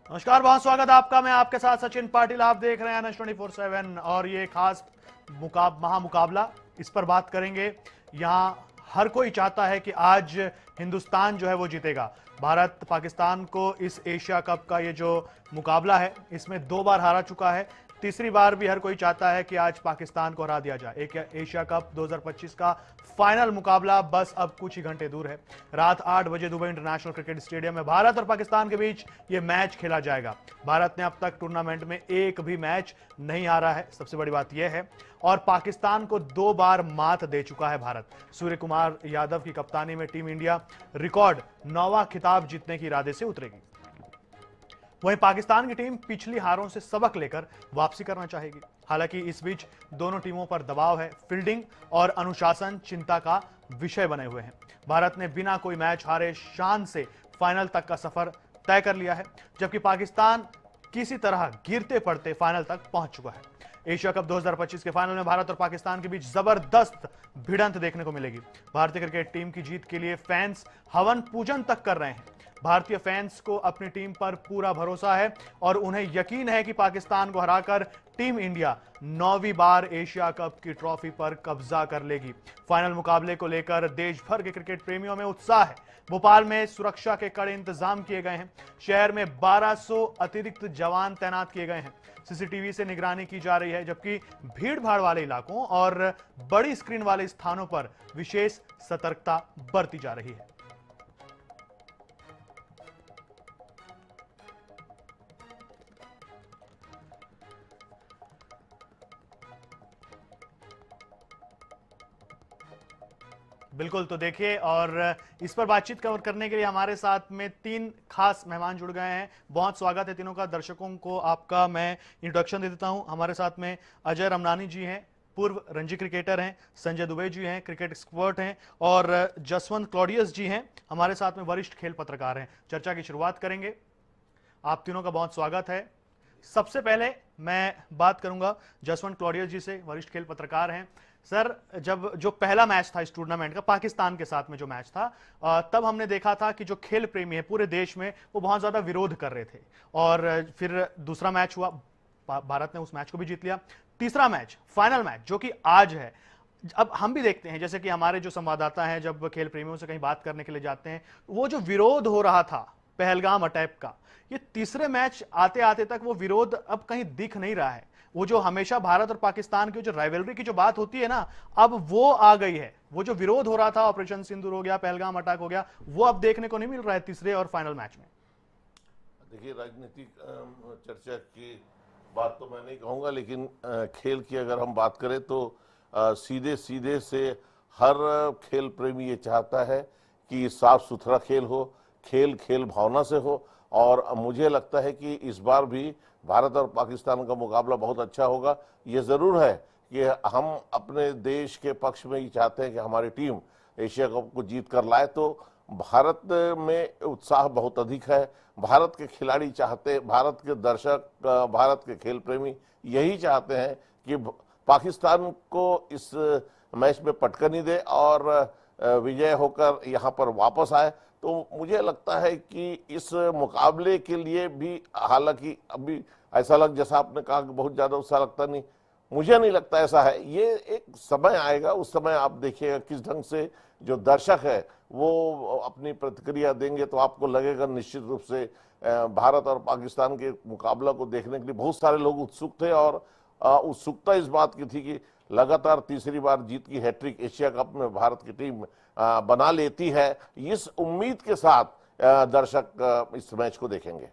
नमस्कार, बहुत स्वागत है आपका। मैं आपके साथ सचिन पाटिल। आप देख रहे हैं NH 24/7 और ये खास महामुकाबला, इस पर बात करेंगे। यहां हर कोई चाहता है कि आज हिंदुस्तान जो है वो जीतेगा। भारत पाकिस्तान को इस एशिया कप का ये जो मुकाबला है इसमें 2 बार हारा चुका है। तीसरी बार भी हर कोई चाहता है कि आज पाकिस्तान को हरा दिया जाए। एक एशिया कप 2025 का फाइनल मुकाबला बस अब कुछ ही घंटे दूर है। रात 8 बजे दुबई इंटरनेशनल क्रिकेट स्टेडियम में भारत और पाकिस्तान के बीच ये मैच खेला जाएगा। भारत ने अब तक टूर्नामेंट में एक भी मैच नहीं हारा है, सबसे बड़ी बात यह है। और पाकिस्तान को 2 बार मात दे चुका है भारत। सूर्य कुमार यादव की कप्तानी में टीम इंडिया रिकॉर्ड 9वां खिताब जीतने के इरादे से उतरेगी। वहीं पाकिस्तान की टीम पिछली हारों से सबक लेकर वापसी करना चाहेगी। हालांकि इस बीच दोनों टीमों पर दबाव है। फील्डिंग और अनुशासन चिंता का विषय बने हुए हैं। भारत ने बिना कोई मैच हारे शान से फाइनल तक का सफर तय कर लिया है, जबकि पाकिस्तान किसी तरह गिरते पड़ते फाइनल तक पहुंच चुका है। एशिया कप 2025 के फाइनल में भारत और पाकिस्तान के बीच जबरदस्त भिड़ंत देखने को मिलेगी। भारतीय क्रिकेट टीम की जीत के लिए फैंस हवन पूजन तक कर रहे हैं। भारतीय फैंस को अपनी टीम पर पूरा भरोसा है और उन्हें यकीन है कि पाकिस्तान को हराकर टीम इंडिया 9वीं बार एशिया कप की ट्रॉफी पर कब्जा कर लेगी। फाइनल मुकाबले को लेकर देश भर के क्रिकेट प्रेमियों में उत्साह है। भोपाल में सुरक्षा के कड़े इंतजाम किए गए हैं। शहर में 1200 अतिरिक्त जवान तैनात किए गए हैं। सीसीटीवी से निगरानी की जा रही है, जबकि भीड़ भाड़ वाले इलाकों और बड़ी स्क्रीन वाले स्थानों पर विशेष सतर्कता बरती जा रही है। बिल्कुल, तो देखिए, और इस पर बातचीत कवर करने के लिए हमारे साथ में 3 खास मेहमान जुड़ गए हैं। बहुत स्वागत है तीनों का। दर्शकों को आपका मैं इंट्रोडक्शन दे देता हूं। हमारे साथ में अजय रमनानी जी हैं, पूर्व रणजी क्रिकेटर हैं। संजय दुबे जी हैं, क्रिकेट एक्सपर्ट हैं। और जसवंत क्लॉडियस जी हैं, हमारे साथ में वरिष्ठ खेल पत्रकार हैं। चर्चा की शुरुआत करेंगे। आप तीनों का बहुत स्वागत है। सबसे पहले मैं बात करूंगा जसवंत क्लॉडियस जी से, वरिष्ठ खेल पत्रकार हैं। सर, जब जो पहला मैच था इस टूर्नामेंट का पाकिस्तान के साथ में जो मैच था, तब हमने देखा था कि जो खेल प्रेमी है पूरे देश में वो बहुत ज्यादा विरोध कर रहे थे। और फिर दूसरा मैच हुआ, भारत ने उस मैच को भी जीत लिया। तीसरा मैच, फाइनल मैच, जो कि आज है। अब हम भी देखते हैं, जैसे कि हमारे जो संवाददाता हैं जब खेल प्रेमियों से कहीं बात करने के लिए जाते हैं, वो जो विरोध हो रहा था पहलगाम अटैक का, ये तीसरे मैच आते आते तक वो विरोध अब कहीं दिख नहीं रहा है। वो जो हमेशा भारत और पाकिस्तान की जो राइवलरी की जो बात होती है ना, अब वो आ गई है। वो जो विरोध हो रहा था, ऑपरेशन सिंदूर हो गया, पहलगाम अटैक हो गया, वो अब देखने को नहीं मिल रहा है तीसरे और फाइनल मैच में। देखिए, राजनीतिक चर्चा की बात तो मैं नहीं कहूँगा, लेकिन खेल की अगर हम बात करें तो सीधे सीधे से हर खेल प्रेमी ये चाहता है कि साफ सुथरा खेल हो, खेल भावना से हो। और मुझे लगता है कि इस बार भी भारत और पाकिस्तान का मुकाबला बहुत अच्छा होगा। ये ज़रूर है कि हम अपने देश के पक्ष में ही चाहते हैं कि हमारी टीम एशिया कप को जीत कर लाए। तो भारत में उत्साह बहुत अधिक है। भारत के खिलाड़ी चाहते, भारत के दर्शक, भारत के खेल प्रेमी यही चाहते हैं कि पाकिस्तान को इस मैच में पटकनी दे और विजय होकर यहाँ पर वापस आए। तो मुझे लगता है कि इस मुकाबले के लिए भी, हालांकि अभी ऐसा जैसा आपने कहा कि बहुत ज़्यादा उत्साह लगता नहीं, मुझे नहीं लगता ऐसा है। ये एक समय आएगा, उस समय आप देखिएगा किस ढंग से जो दर्शक है वो अपनी प्रतिक्रिया देंगे। तो आपको लगेगा निश्चित रूप से भारत और पाकिस्तान के मुकाबला को देखने के लिए बहुत सारे लोग उत्सुक थे। और उत्सुकता इस बात की थी कि लगातार तीसरी बार जीत की हैट्रिक एशिया कप में भारत की टीम बना लेती है। इस उम्मीद के साथ दर्शक इस मैच को देखेंगे।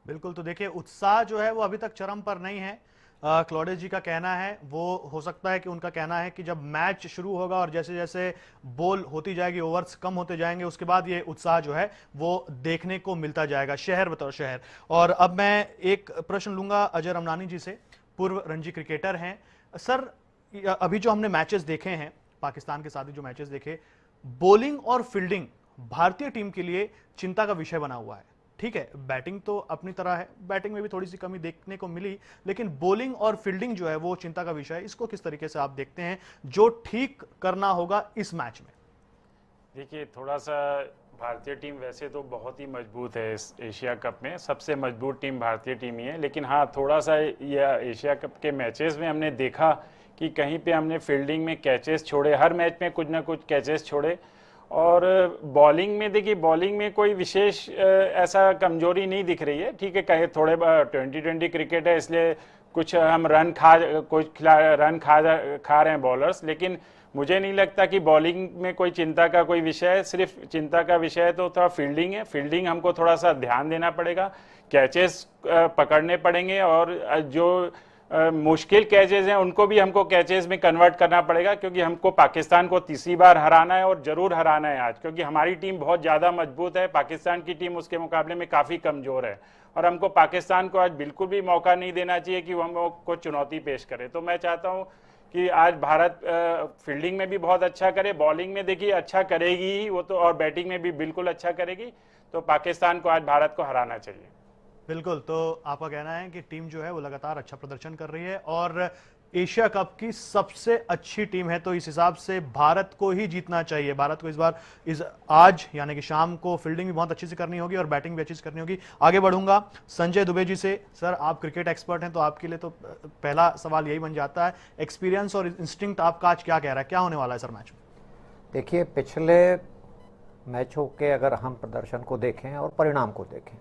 बिल्कुल, तो देखिए, उत्साह जो है वो अभी तक चरम पर नहीं है। क्लॉडियस जी का कहना है, वो हो सकता है कि उनका कहना है कि जब मैच शुरू होगा और जैसे जैसे बॉल होती जाएगी, ओवर्स कम होते जाएंगे, उसके बाद ये उत्साह जो है वो देखने को मिलता जाएगा शहर बतौर शहर। और अब मैं एक प्रश्न लूंगा अजय रमनानी जी से, पूर्व रणजी क्रिकेटर हैं। सर, अभी जो हमने मैचेस देखे हैं, पाकिस्तान के साथ जो मैचेस देखे, बॉलिंग और फील्डिंग भारतीय टीम के लिए चिंता का विषय बना हुआ है। ठीक है, बैटिंग तो अपनी तरह है, बैटिंग में भी थोड़ी सी कमी देखने को मिली, लेकिन बॉलिंग और फील्डिंग जो है वो चिंता का विषय है। इसको किस तरीके से आप देखते हैं, जो ठीक करना होगा इस मैच में? देखिए, थोड़ा सा भारतीय टीम वैसे तो बहुत ही मजबूत है इस एशिया कप में, सबसे मजबूत टीम भारतीय टीम ही है। लेकिन हाँ, थोड़ा सा यह एशिया कप के मैचेस में हमने देखा कि कहीं पे हमने फील्डिंग में कैचेस छोड़े, हर मैच में कुछ ना कुछ कैचेस छोड़े। और बॉलिंग में देखिए, बॉलिंग में कोई विशेष ऐसा कमजोरी नहीं दिख रही है। ठीक है, कहीं थोड़े 2020 क्रिकेट है इसलिए कुछ हम रन खा रहे हैं बॉलर्स, लेकिन मुझे नहीं लगता कि बॉलिंग में कोई चिंता का कोई विषय है। सिर्फ चिंता का विषय तो थोड़ा फील्डिंग है, फील्डिंग हमको थोड़ा सा ध्यान देना पड़ेगा, कैचेस पकड़ने पड़ेंगे, और जो मुश्किल कैचेज हैं उनको भी हमको कैचेज में कन्वर्ट करना पड़ेगा, क्योंकि हमको पाकिस्तान को तीसरी बार हराना है और जरूर हराना है आज, क्योंकि हमारी टीम बहुत ज़्यादा मजबूत है, पाकिस्तान की टीम उसके मुकाबले में काफ़ी कमज़ोर है, और हमको पाकिस्तान को आज बिल्कुल भी मौका नहीं देना चाहिए कि वो हमको चुनौती पेश करे। तो मैं चाहता हूँ कि आज भारत फील्डिंग में भी बहुत अच्छा करे, बॉलिंग में देखिए अच्छा करेगी ही वो तो, और बैटिंग में भी बिल्कुल अच्छा करेगी। तो पाकिस्तान को आज भारत को हराना चाहिए। बिल्कुल, तो आपका कहना है कि टीम जो है वो लगातार अच्छा प्रदर्शन कर रही है और एशिया कप की सबसे अच्छी टीम है, तो इस हिसाब से भारत को ही जीतना चाहिए। भारत को इस बार आज यानी कि शाम को फील्डिंग भी बहुत अच्छी से करनी होगी और बैटिंग भी अच्छी से करनी होगी। आगे बढ़ूंगा संजय दुबे जी से। सर, आप क्रिकेट एक्सपर्ट हैं, तो आपके लिए तो पहला सवाल यही बन जाता है, एक्सपीरियंस और इंस्टिंक्ट आपका आज क्या कह रहा है, क्या होने वाला है सर मैच में? देखिए, पिछले मैचों के अगर हम प्रदर्शन को देखें और परिणाम को देखें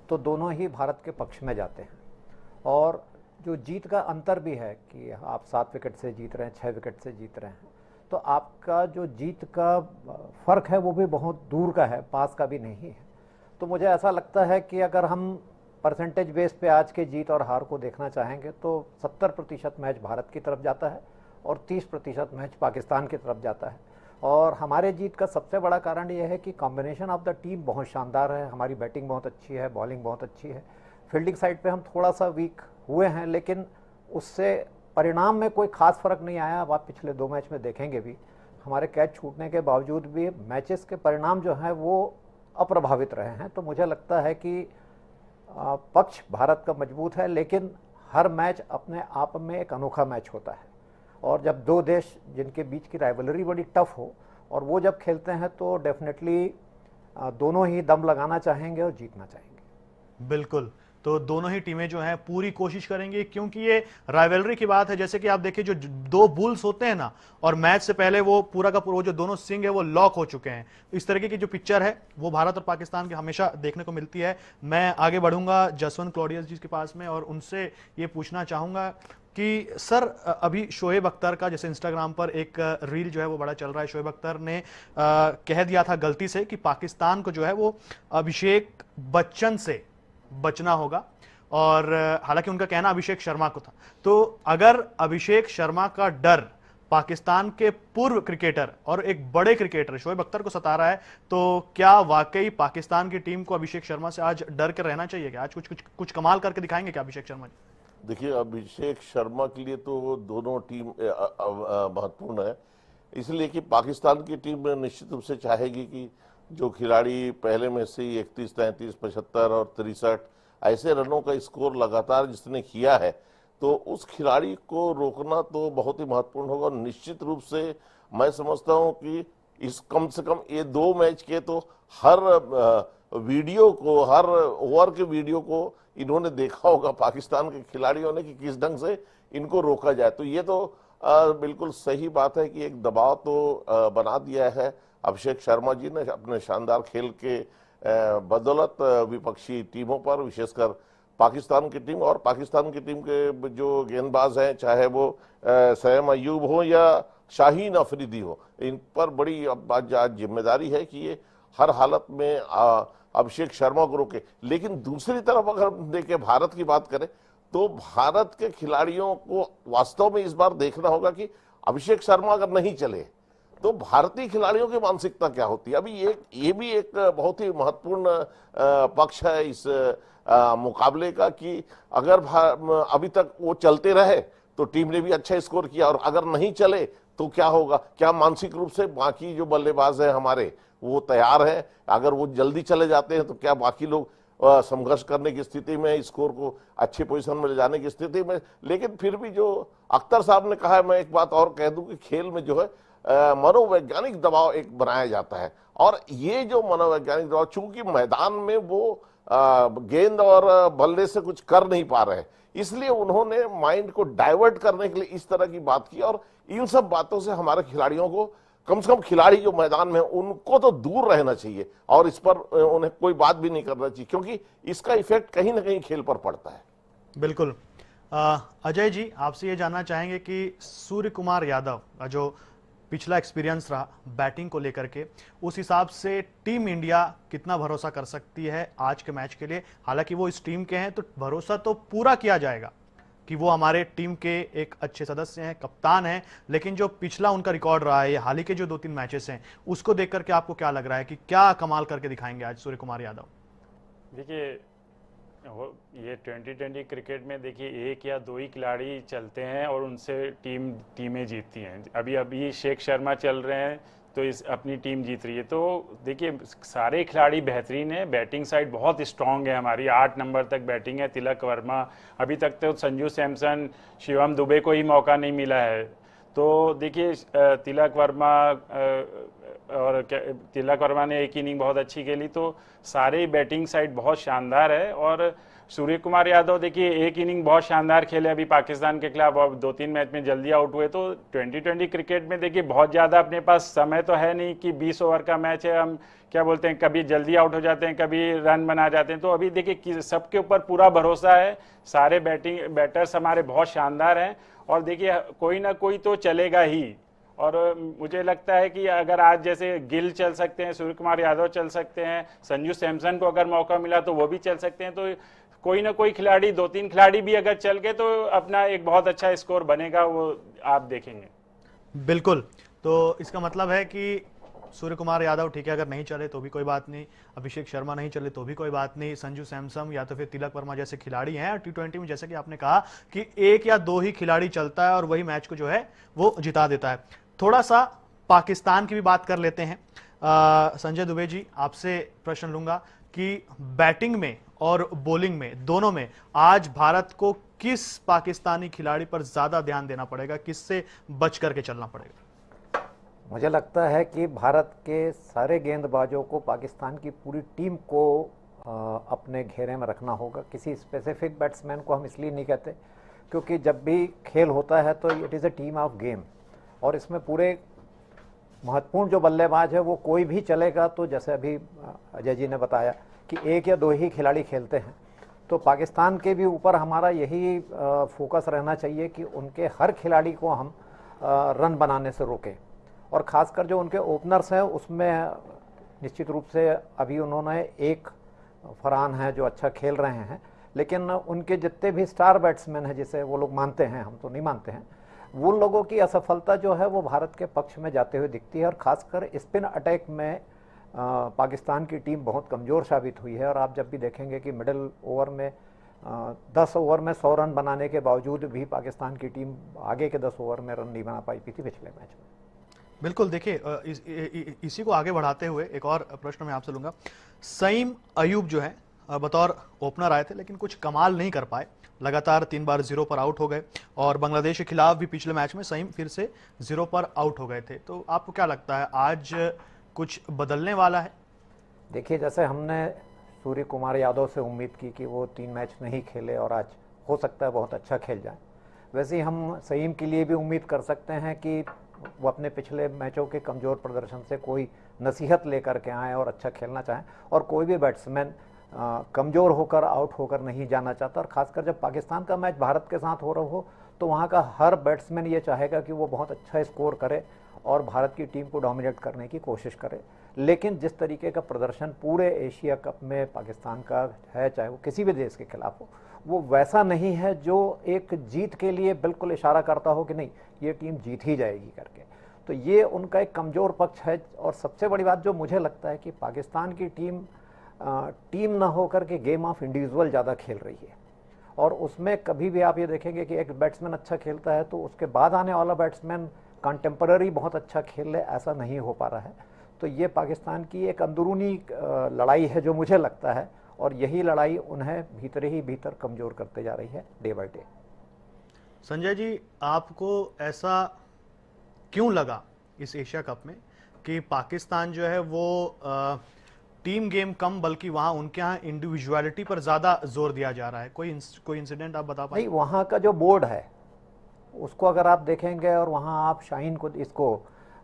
तो दोनों ही भारत के पक्ष में जाते हैं, और जो जीत का अंतर भी है कि आप 7 विकेट से जीत रहे हैं, 6 विकेट से जीत रहे हैं, तो आपका जो जीत का फ़र्क है वो भी बहुत दूर का है, पास का भी नहीं है। तो मुझे ऐसा लगता है कि अगर हम परसेंटेज बेस पे आज के जीत और हार को देखना चाहेंगे तो 70% मैच भारत की तरफ जाता है और 30% मैच पाकिस्तान की तरफ जाता है। और हमारे जीत का सबसे बड़ा कारण यह है कि कॉम्बिनेशन ऑफ द टीम बहुत शानदार है, हमारी बैटिंग बहुत अच्छी है, बॉलिंग बहुत अच्छी है, फील्डिंग साइड पे हम थोड़ा सा वीक हुए हैं, लेकिन उससे परिणाम में कोई खास फर्क नहीं आया। अब आप पिछले 2 मैच में देखेंगे भी, हमारे कैच छूटने के बावजूद भी मैचेस के परिणाम जो हैं वो अप्रभावित रहे हैं। तो मुझे लगता है कि पक्ष भारत का मजबूत है, लेकिन हर मैच अपने आप में एक अनोखा मैच होता है, और जब 2 देश जिनके बीच की राइवलरी बड़ी टफ हो और वो जब खेलते हैं तो डेफिनेटली दोनों ही दम लगाना चाहेंगे और जीतना चाहेंगे। बिल्कुल, तो दोनों ही टीमें जो हैं पूरी कोशिश करेंगी, क्योंकि ये राइवलरी की बात है। जैसे कि आप देखिए, जो 2 बुल्स होते हैं ना, और मैच से पहले वो पूरा का पूरा जो दोनों सिंग है वो लॉक हो चुके हैं। इस तरीके की जो पिक्चर है वो भारत और पाकिस्तान की हमेशा देखने को मिलती है। मैं आगे बढ़ूंगा जसवंत क्लॉडियस जी के पास में और उनसे ये पूछना चाहूंगा कि सर, अभी शोएब अख्तर का जैसे इंस्टाग्राम पर एक रील जो है वो बड़ा चल रहा है। शोएब अख्तर ने कह दिया था गलती से कि पाकिस्तान को जो है वो अभिषेक बच्चन से बचना होगा, और हालांकि उनका कहना अभिषेक शर्मा को था। तो अगर अभिषेक शर्मा का डर पाकिस्तान के पूर्व क्रिकेटर और एक बड़े क्रिकेटर शोएब अख्तर को सता रहा है, तो क्या वाकई पाकिस्तान की टीम को अभिषेक शर्मा से आज डर कर रहना चाहिए? क्या आज कुछ कमाल करके दिखाएंगे क्या अभिषेक शर्मा जी? देखिए, अभिषेक शर्मा के लिए तो दोनों टीम महत्वपूर्ण है, इसलिए कि पाकिस्तान की टीम निश्चित रूप से चाहेगी कि जो खिलाड़ी पहले में से ही 31, 33, 75 और 63 ऐसे रनों का स्कोर लगातार जिसने किया है, तो उस खिलाड़ी को रोकना तो बहुत ही महत्वपूर्ण होगा। और निश्चित रूप से मैं समझता हूं कि इस कम से कम ये 2 मैच के तो हर वीडियो को, हर ओवर के वीडियो को इन्होंने देखा होगा पाकिस्तान के खिलाड़ियों ने कि किस ढंग से इनको रोका जाए। तो ये तो बिल्कुल सही बात है कि एक दबाव तो बना दिया है अभिषेक शर्मा जी ने अपने शानदार खेल के बदौलत विपक्षी टीमों पर, विशेषकर पाकिस्तान की टीम और पाकिस्तान की टीम के जो गेंदबाज हैं, चाहे वो सैम अयूब हो या शाहीन अफरीदी हो, इन पर बड़ी आज जिम्मेदारी है कि ये हर हालत में अभिषेक शर्मा को रोके। लेकिन दूसरी तरफ अगर हम देखें, भारत की बात करें, तो भारत के खिलाड़ियों को वास्तव में इस बार देखना होगा कि अभिषेक शर्मा अगर नहीं चले तो भारतीय खिलाड़ियों की मानसिकता क्या होती है। अभी ये भी एक बहुत ही महत्वपूर्ण पक्ष है इस मुकाबले का कि अगर अभी तक वो चलते रहे तो टीम ने भी अच्छा स्कोर किया, और अगर नहीं चले तो क्या होगा, क्या मानसिक रूप से बाकी जो बल्लेबाज हैं हमारे वो तैयार हैं, अगर वो जल्दी चले जाते हैं तो क्या बाकी लोग संघर्ष करने की स्थिति में, स्कोर को अच्छी पोजीशन में ले जाने की स्थिति में। लेकिन फिर भी जो अख्तर साहब ने कहा है, मैं एक बात और कह दूं कि खेल में जो है मनोवैज्ञानिक दबाव एक बनाया जाता है। और ये जो मनोवैज्ञानिक दबाव, चूंकि मैदान में वो गेंद और बल्ले से कुछ कर नहीं पा रहे, इसलिए उन्होंने माइंड को डाइवर्ट करने के लिए इस तरह की बात की। और इन सब बातों से हमारे खिलाड़ियों को, कम से कम खिलाड़ी जो मैदान में उनको तो दूर रहना चाहिए और इस पर उन्हें कोई बात भी नहीं करना चाहिए, क्योंकि इसका इफेक्ट कहीं ना कहीं खेल पर पड़ता है। बिल्कुल। अजय जी, आपसे ये जानना चाहेंगे कि सूर्य कुमार यादव का जो पिछला एक्सपीरियंस रहा बैटिंग को लेकर के, उस हिसाब से टीम इंडिया कितना भरोसा कर सकती है आज के मैच के लिए? हालांकि वो इस टीम के हैं तो भरोसा तो पूरा किया जाएगा कि वो हमारे टीम के एक अच्छे सदस्य हैं, कप्तान हैं, लेकिन जो पिछला उनका रिकॉर्ड रहा है, हाल ही के जो 2-3 मैचेस हैं, उसको देख करके आपको क्या लग रहा है कि क्या कमाल करके दिखाएंगे आज सूर्य कुमार यादव? देखिए, ये 2020 क्रिकेट में देखिए 1 या 2 ही खिलाड़ी चलते हैं और उनसे टीमें जीतती हैं। अभी शेख शर्मा चल रहे हैं तो इस अपनी टीम जीत रही है। तो देखिए, सारे खिलाड़ी बेहतरीन है, बैटिंग साइड बहुत स्ट्रांग है हमारी, 8 नंबर तक बैटिंग है। तिलक वर्मा, अभी तक तो संजू सैमसन, शिवम दुबे को ही मौका नहीं मिला है। तो देखिए, तिलक वर्मा ने एक इनिंग बहुत अच्छी खेली, तो सारे बैटिंग साइड बहुत शानदार है। और सूर्य कुमार यादव देखिए एक इनिंग बहुत शानदार खेले अभी पाकिस्तान के खिलाफ, और 2-3 मैच में जल्दी आउट हुए। तो 2020 क्रिकेट में देखिए बहुत ज़्यादा अपने पास समय तो है नहीं कि 20 ओवर का मैच है, हम क्या बोलते हैं, कभी जल्दी आउट हो जाते हैं, कभी रन बना जाते हैं। तो अभी देखिए सबके ऊपर पूरा भरोसा है, सारे बैटर्स हमारे बहुत शानदार हैं और देखिए कोई ना कोई तो चलेगा ही। और मुझे लगता है कि अगर आज जैसे गिल चल सकते हैं, सूर्य कुमार यादव चल सकते हैं, संजू सैमसन को अगर मौका मिला तो वो भी चल सकते हैं, तो कोई ना कोई खिलाड़ी, 2-3 खिलाड़ी भी अगर चल गए तो अपना एक बहुत अच्छा स्कोर बनेगा, वो आप देखेंगे। बिल्कुल। तो इसका मतलब है कि सूर्य कुमार यादव ठीक है, अगर नहीं चले तो भी कोई बात नहीं, अभिषेक शर्मा नहीं चले तो भी कोई बात नहीं, संजू सैमसन या तो फिर तिलक वर्मा जैसे खिलाड़ी हैं। T20 में जैसे कि आपने कहा कि 1 या 2 ही खिलाड़ी चलता है और वही मैच को जो है वो जिता देता है। थोड़ा सा पाकिस्तान की भी बात कर लेते हैं। संजय दुबे जी, आपसे प्रश्न लूंगा कि बैटिंग में और बॉलिंग में, दोनों में आज भारत को किस पाकिस्तानी खिलाड़ी पर ज्यादा ध्यान देना पड़ेगा, किससे बच करके चलना पड़ेगा? मुझे लगता है कि भारत के सारे गेंदबाजों को, पाकिस्तान की पूरी टीम को अपने घेरे में रखना होगा। किसी स्पेसिफिक बैट्समैन को हम इसलिए नहीं कहते क्योंकि जब भी खेल होता है तो it is a team of game, और इसमें पूरे महत्वपूर्ण जो बल्लेबाज है वो कोई भी चलेगा। तो जैसे अभी अजय जी ने बताया कि 1 या 2 ही खिलाड़ी खेलते हैं, तो पाकिस्तान के भी ऊपर हमारा यही फोकस रहना चाहिए कि उनके हर खिलाड़ी को हम रन बनाने से रोकें। और ख़ासकर जो उनके ओपनर्स हैं उसमें निश्चित रूप से अभी उन्होंने एक फरहान है जो अच्छा खेल रहे हैं, लेकिन उनके जितने भी स्टार बैट्समैन हैं, जिसे वो लोग मानते हैं, हम तो नहीं मानते हैं, वो लोगों की असफलता जो है वो भारत के पक्ष में जाते हुए दिखती है। और ख़ासकर स्पिन अटैक में पाकिस्तान की टीम बहुत कमज़ोर साबित हुई है। और आप जब भी देखेंगे कि मिडिल ओवर में 10 ओवर में 100 रन बनाने के बावजूद भी पाकिस्तान की टीम आगे के 10 ओवर में रन नहीं बना पाई थी पिछले मैच में। बिल्कुल। देखिए, इसी को आगे बढ़ाते हुए एक और प्रश्न मैं आपसे लूंगा। सईम अयूब जो है बतौर ओपनर आए थे, लेकिन कुछ कमाल नहीं कर पाए, लगातार 3 बार 0 पर आउट हो गए, और बांग्लादेश के खिलाफ भी पिछले मैच में सईम फिर से 0 पर आउट हो गए थे। तो आपको क्या लगता है आज कुछ बदलने वाला है? देखिए, जैसे हमने सूर्य कुमार यादव से उम्मीद की कि वो 3 मैच नहीं खेले और आज हो सकता है बहुत अच्छा खेल जाए, वैसे ही हम सईम के लिए भी उम्मीद कर सकते हैं कि वो अपने पिछले मैचों के कमज़ोर प्रदर्शन से कोई नसीहत लेकर के आएँ और अच्छा खेलना चाहें। और कोई भी बैट्समैन कमज़ोर होकर, आउट होकर नहीं जाना चाहता। और ख़ासकर जब पाकिस्तान का मैच भारत के साथ हो रहा हो तो वहाँ का हर बैट्समैन ये चाहेगा कि वो बहुत अच्छा स्कोर करे और भारत की टीम को डोमिनेट करने की कोशिश करे। लेकिन जिस तरीके का प्रदर्शन पूरे एशिया कप में पाकिस्तान का है, चाहे वो किसी भी देश के खिलाफ हो, वो वैसा नहीं है जो एक जीत के लिए बिल्कुल इशारा करता हो कि नहीं ये टीम जीत ही जाएगी करके। तो ये उनका एक कमज़ोर पक्ष है। और सबसे बड़ी बात जो मुझे लगता है कि पाकिस्तान की टीम ना होकर के गेम ऑफ इंडिविजुअल ज़्यादा खेल रही है, और उसमें कभी भी आप ये देखेंगे कि एक बैट्समैन अच्छा खेलता है तो उसके बाद आने वाला बैट्समैन कंटेम्पररी बहुत अच्छा खेल ले, ऐसा नहीं हो पा रहा है। तो ये पाकिस्तान की एक अंदरूनी लड़ाई है जो मुझे लगता है, और यही लड़ाई उन्हें भीतर ही भीतर कमज़ोर करते जा रही है day by day. Sanjay ji, आपको ऐसा क्यों लगा इस एशिया कप में कि पाकिस्तान जो है वो टीम गेम कम बल्कि वहां उनके यहाँ इंडिविजुअलिटी पर ज्यादा जोर दिया जा रहा है। कोई इंसिडेंट आप बता पाए? नहीं, वहाँ का जो बोर्ड है उसको अगर आप देखेंगे और वहाँ आप शाहीन को, इसको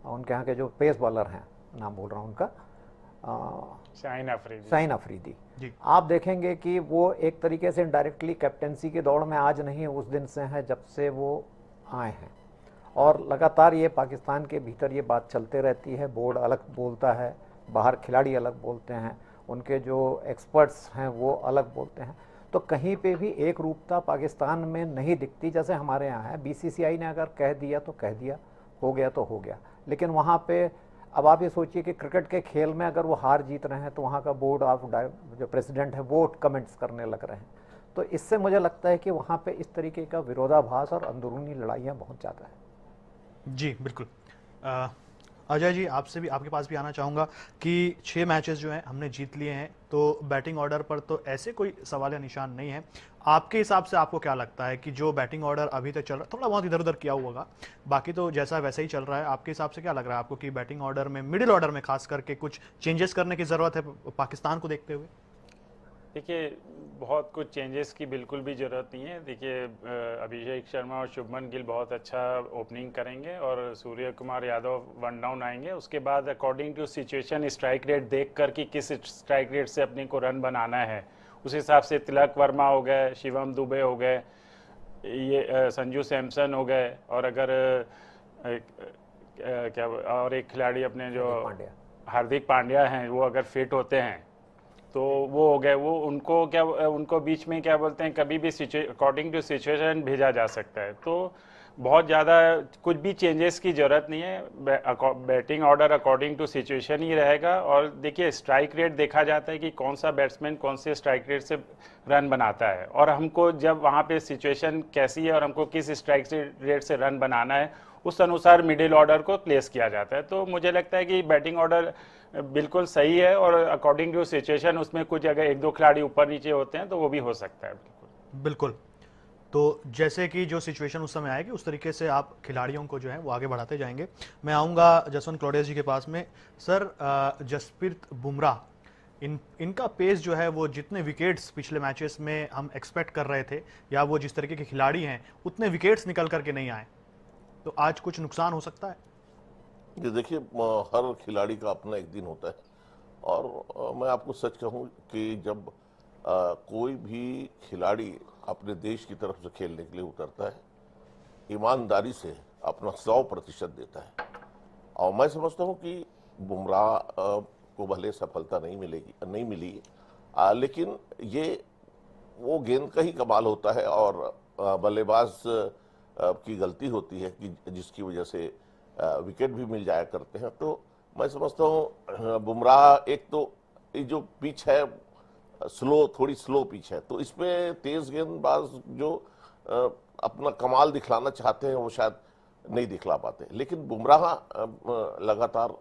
उनके यहाँ के जो पेस बॉलर हैं, नाम बोल रहा हूँ उनका, शाहीन अफरीदी जी। आप देखेंगे कि वो एक तरीके से डायरेक्टली कैप्टेंसी की दौड़ में आज नहीं, उस दिन से है जब से वो आए हैं, और लगातार ये पाकिस्तान के भीतर ये बात चलते रहती है। बोर्ड अलग बोलता है, बाहर खिलाड़ी अलग बोलते हैं, उनके जो एक्सपर्ट्स हैं वो अलग बोलते हैं। तो कहीं पे भी एक रूपता पाकिस्तान में नहीं दिखती जैसे हमारे यहाँ है। बीसीसीआई ने अगर कह दिया तो कह दिया, हो गया तो हो गया। लेकिन वहाँ पे अब आप ये सोचिए कि क्रिकेट के खेल में अगर वो हार जीत रहे हैं तो वहाँ का बोर्ड ऑफ जो प्रेसिडेंट है वो कमेंट्स करने लग रहे हैं। तो इससे मुझे लगता है कि वहाँ पे इस तरीके का विरोधाभास और अंदरूनी लड़ाइयाँ बहुत ज़्यादा है। जी बिल्कुल। अजय जी, आपसे भी, आपके पास भी आना चाहूँगा कि 6 मैचेस जो हैं हमने जीत लिए हैं, तो बैटिंग ऑर्डर पर तो ऐसे कोई सवाल या निशान नहीं है। आपके हिसाब से आपको क्या लगता है कि जो बैटिंग ऑर्डर अभी तक चल रहा है, थोड़ा बहुत इधर उधर किया होगा, बाकी तो जैसा वैसे ही चल रहा है, आपके हिसाब से क्या लग रहा है आपको कि बैटिंग ऑर्डर में, मिडिल ऑर्डर में खास करके कुछ चेंजेस करने की ज़रूरत है पाकिस्तान को देखते हुए? देखिए, बहुत कुछ चेंजेस की बिल्कुल भी ज़रूरत नहीं है। देखिए, अभिषेक शर्मा और शुभमन गिल बहुत अच्छा ओपनिंग करेंगे और सूर्य कुमार यादव वन डाउन आएंगे। उसके बाद according to situation strike rate देख कर कि किस स्ट्राइक रेट से अपने को रन बनाना है, उस हिसाब से तिलक वर्मा हो गए, शिवम दुबे हो गए, ये संजू सैमसन हो गए, और अगर क्या और एक खिलाड़ी अपने जो हार्दिक पांड्या हैं वो अगर फिट होते हैं तो वो हो गए। वो उनको बीच में क्या बोलते हैं, कभी भी अकॉर्डिंग टू सिचुएशन भेजा जा सकता है। तो बहुत ज़्यादा कुछ भी चेंजेस की ज़रूरत नहीं है। Batting order according to situation ही रहेगा। और देखिए, स्ट्राइक रेट देखा जाता है कि कौन सा बैट्समैन कौन से स्ट्राइक रेट से रन बनाता है, और हमको जब वहाँ पे सिचुएशन कैसी है और हमको किस स्ट्राइक रेट से रन बनाना है, उस अनुसार मिडिल ऑर्डर को प्लेस किया जाता है। तो मुझे लगता है कि बैटिंग ऑर्डर बिल्कुल सही है, और अकॉर्डिंग टू सिचुएशन उसमें कुछ अगर 1-2 खिलाड़ी ऊपर नीचे होते हैं तो वो भी हो सकता है। बिल्कुल। तो जैसे कि जो सिचुएशन उस समय आएगी उस तरीके से आप खिलाड़ियों को जो है वो आगे बढ़ाते जाएंगे। मैं आऊँगा जसवंत क्लॉडेस जी के पास में। सर, जसप्रीत बुमराह, इनका पेस जो है वो जितने विकेट्स पिछले मैचेस में हम एक्सपेक्ट कर रहे थे, या वो जिस तरीके के खिलाड़ी हैं उतने विकेट्स निकल करके नहीं आए, तो आज कुछ नुकसान हो सकता है? ये देखिए, हर खिलाड़ी का अपना एक दिन होता है, और मैं आपको सच कहूँ कि जब कोई भी खिलाड़ी अपने देश की तरफ से खेलने के लिए उतरता है, ईमानदारी से अपना 100% देता है। और मैं समझता हूँ कि बुमराह को भले सफलता नहीं मिली, लेकिन ये वो गेंद का ही कमाल होता है और बल्लेबाज की गलती होती है कि जिसकी वजह से विकेट भी मिल जाया करते हैं। तो मैं समझता हूँ बुमराह, एक तो ये जो पिच है थोड़ी स्लो पिच है, तो इसमें तेज गेंदबाज जो अपना कमाल दिखलाना चाहते हैं वो शायद नहीं दिखला पाते। लेकिन बुमराह लगातार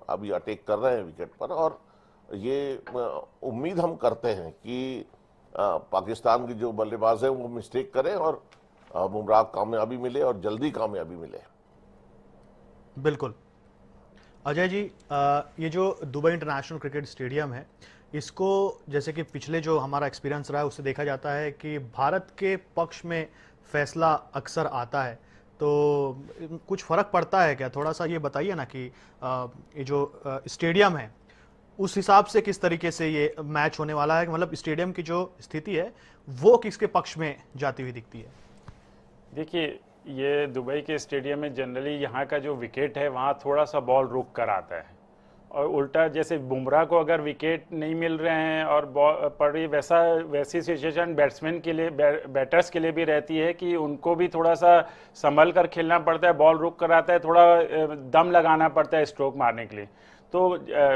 अभी अटैक कर रहे हैं विकेट पर, और ये उम्मीद हम करते हैं कि पाकिस्तान की जो बल्लेबाज हैं वो मिस्टेक करें और बुमराह कामयाबी मिले, और जल्दी कामयाबी मिले। बिल्कुल। अजय जी, ये जो दुबई इंटरनेशनल क्रिकेट स्टेडियम है, इसको जैसे कि पिछले जो हमारा एक्सपीरियंस रहा है उससे देखा जाता है कि भारत के पक्ष में फैसला अक्सर आता है, तो कुछ फ़र्क पड़ता है क्या? थोड़ा सा ये बताइए ना कि ये जो स्टेडियम है उस हिसाब से किस तरीके से ये मैच होने वाला है, मतलब स्टेडियम की जो स्थिति है वो किसके पक्ष में जाती हुई दिखती है? देखिए, ये दुबई के स्टेडियम में जनरली यहाँ का जो विकेट है वहाँ थोड़ा सा बॉल रुक कर आता है, और उल्टा जैसे बुमराह को अगर विकेट नहीं मिल रहे हैं और बॉल पड़ रही, वैसी सिचुएशन बैट्समैन के लिए, बैटर्स के लिए भी रहती है कि उनको भी थोड़ा सा संभल कर खेलना पड़ता है। बॉल रुक कर आता है, थोड़ा दम लगाना पड़ता है स्ट्रोक मारने के लिए। तो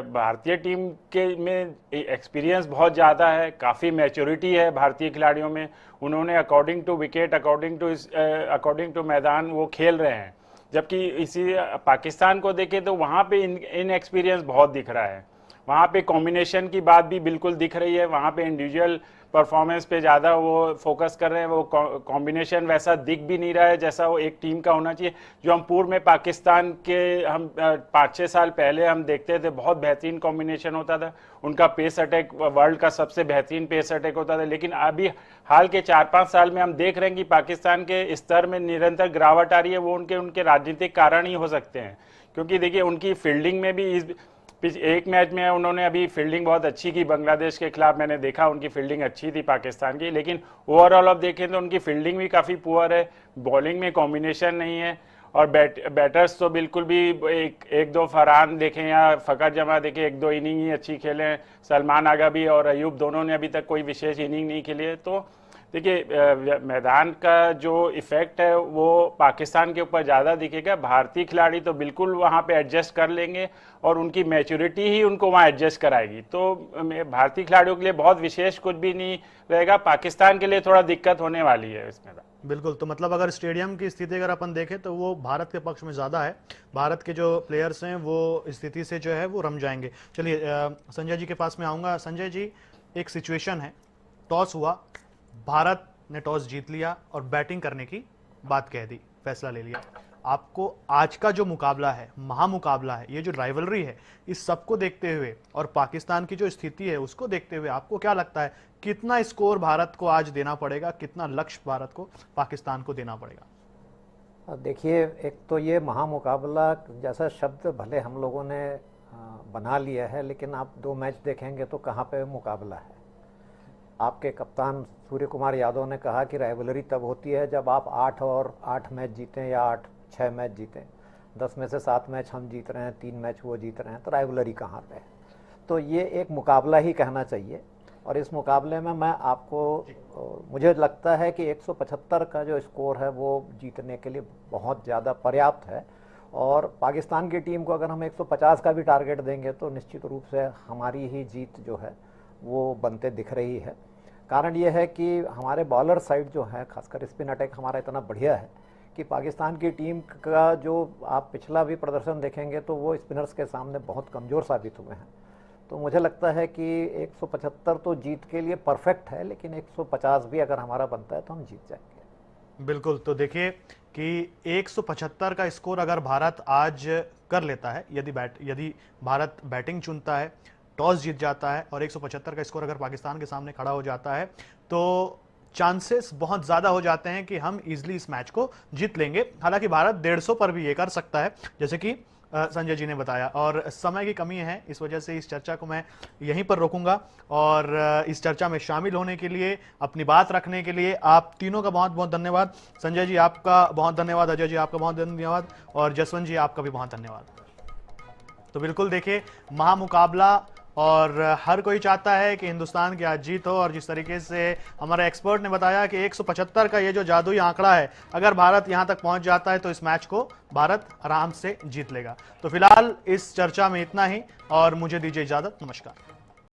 भारतीय टीम के में एक्सपीरियंस बहुत ज़्यादा है, काफ़ी मैच्योरिटी है भारतीय खिलाड़ियों में। उन्होंने according to wicket, according to मैदान वो खेल रहे हैं। जबकि इसी पाकिस्तान को देखें तो वहाँ पे इन एक्सपीरियंस बहुत दिख रहा है। वहाँ पे कॉम्बिनेशन की बात भी बिल्कुल दिख रही है, वहाँ पे इंडिविजुअल परफॉर्मेंस पे ज़्यादा वो फोकस कर रहे हैं, वो कॉम्बिनेशन वैसा दिख भी नहीं रहा है जैसा वो एक टीम का होना चाहिए। जो हम पूर्व में पाकिस्तान के हम 5-6 साल पहले हम देखते थे, बहुत बेहतरीन कॉम्बिनेशन होता था, उनका पेस अटैक वर्ल्ड का सबसे बेहतरीन पेस अटैक होता था। लेकिन अभी हाल के 4-5 साल में हम देख रहे हैं कि पाकिस्तान के स्तर में निरंतर गिरावट आ रही है। वो उनके राजनीतिक कारण ही हो सकते हैं, क्योंकि देखिए उनकी फील्डिंग में भी एक मैच में उन्होंने अभी फील्डिंग बहुत अच्छी की बांग्लादेश के खिलाफ, मैंने देखा उनकी फील्डिंग अच्छी थी पाकिस्तान की, लेकिन ओवरऑल अब देखें तो उनकी फील्डिंग भी काफ़ी पुअर है, बॉलिंग में कॉम्बिनेशन नहीं है, और बैटर्स तो बिल्कुल भी एक दो फरहान देखें या फ़कर जमा देखें, 1-2 इनिंग ही अच्छी खेले हैं। सलमान आगा भी और अयूब दोनों ने अभी तक कोई विशेष इनिंग नहीं खेली है। तो देखिए मैदान का जो इफेक्ट है वो पाकिस्तान के ऊपर ज़्यादा दिखेगा। भारतीय खिलाड़ी तो बिल्कुल वहाँ पे एडजस्ट कर लेंगे और उनकी मैच्योरिटी ही उनको वहाँ एडजस्ट कराएगी। तो भारतीय खिलाड़ियों के लिए बहुत विशेष कुछ भी नहीं रहेगा, पाकिस्तान के लिए थोड़ा दिक्कत होने वाली है इसमें। बिल्कुल, तो मतलब अगर स्टेडियम की स्थिति अगर अपन देखें तो वो भारत के पक्ष में ज़्यादा है, भारत के जो प्लेयर्स हैं वो स्थिति से जो है वो रम जाएंगे। चलिए संजय जी के पास में आऊँगा। संजय जी, एक सिचुएशन है, टॉस हुआ, भारत ने टॉस जीत लिया और बैटिंग करने की बात कह दी, फैसला ले लिया। आपको आज का जो मुकाबला है, महामुकाबला है, ये जो राइवलरी है, इस सबको देखते हुए और पाकिस्तान की जो स्थिति है उसको देखते हुए आपको क्या लगता है, कितना स्कोर भारत को आज देना पड़ेगा, कितना लक्ष्य भारत को पाकिस्तान को देना पड़ेगा? देखिए, एक तो ये महामुकाबला जैसा शब्द भले हम लोगों ने बना लिया है, लेकिन आप 2 मैच देखेंगे तो कहाँ पे मुकाबला है। आपके कप्तान सूर्य कुमार यादव ने कहा कि राइवलरी तब होती है जब आप 8 मैच जीतें या 6 मैच जीतें। 10 में से 7 मैच हम जीत रहे हैं, 3 मैच वो जीत रहे हैं, तो राइवलरी कहाँ पे है? तो ये एक मुकाबला ही कहना चाहिए। और इस मुकाबले में मैं आपको, मुझे लगता है कि 175 का जो स्कोर है वो जीतने के लिए बहुत ज़्यादा पर्याप्त है। और पाकिस्तान की टीम को अगर हम 150 का भी टारगेट देंगे तो निश्चित रूप से हमारी ही जीत जो है वो बनते दिख रही है। कारण ये है कि हमारे बॉलर साइड जो है, खासकर स्पिन अटैक हमारा इतना बढ़िया है कि पाकिस्तान की टीम का जो आप पिछला भी प्रदर्शन देखेंगे तो वो स्पिनर्स के सामने बहुत कमज़ोर साबित हुए हैं। तो मुझे लगता है कि 175 तो जीत के लिए परफेक्ट है, लेकिन 150 भी अगर हमारा बनता है तो हम जीत जाएंगे। बिल्कुल, तो देखिए कि 175 का स्कोर अगर भारत आज कर लेता है, यदि भारत बैटिंग चुनता है, टॉस जीत जाता है और 175 का स्कोर अगर पाकिस्तान के सामने खड़ा हो जाता है, तो चांसेस बहुत ज़्यादा हो जाते हैं कि हम इजीली इस मैच को जीत लेंगे। हालांकि भारत 150 पर भी ये कर सकता है, जैसे कि संजय जी ने बताया। और समय की कमी है, इस वजह से इस चर्चा को मैं यहीं पर रोकूंगा। और इस चर्चा में शामिल होने के लिए, अपनी बात रखने के लिए आप तीनों का बहुत बहुत धन्यवाद। संजय जी आपका बहुत धन्यवाद, अजय जी आपका बहुत धन्यवाद, और जसवंत जी आपका भी बहुत धन्यवाद। तो बिल्कुल देखिए, महामुकाबला, और हर कोई चाहता है कि हिंदुस्तान की आज जीत हो। और जिस तरीके से हमारे एक्सपर्ट ने बताया कि 175 का ये जो जादुई आंकड़ा है, अगर भारत यहां तक पहुंच जाता है तो इस मैच को भारत आराम से जीत लेगा। तो फिलहाल इस चर्चा में इतना ही, और मुझे दीजिए इजाजत। नमस्कार।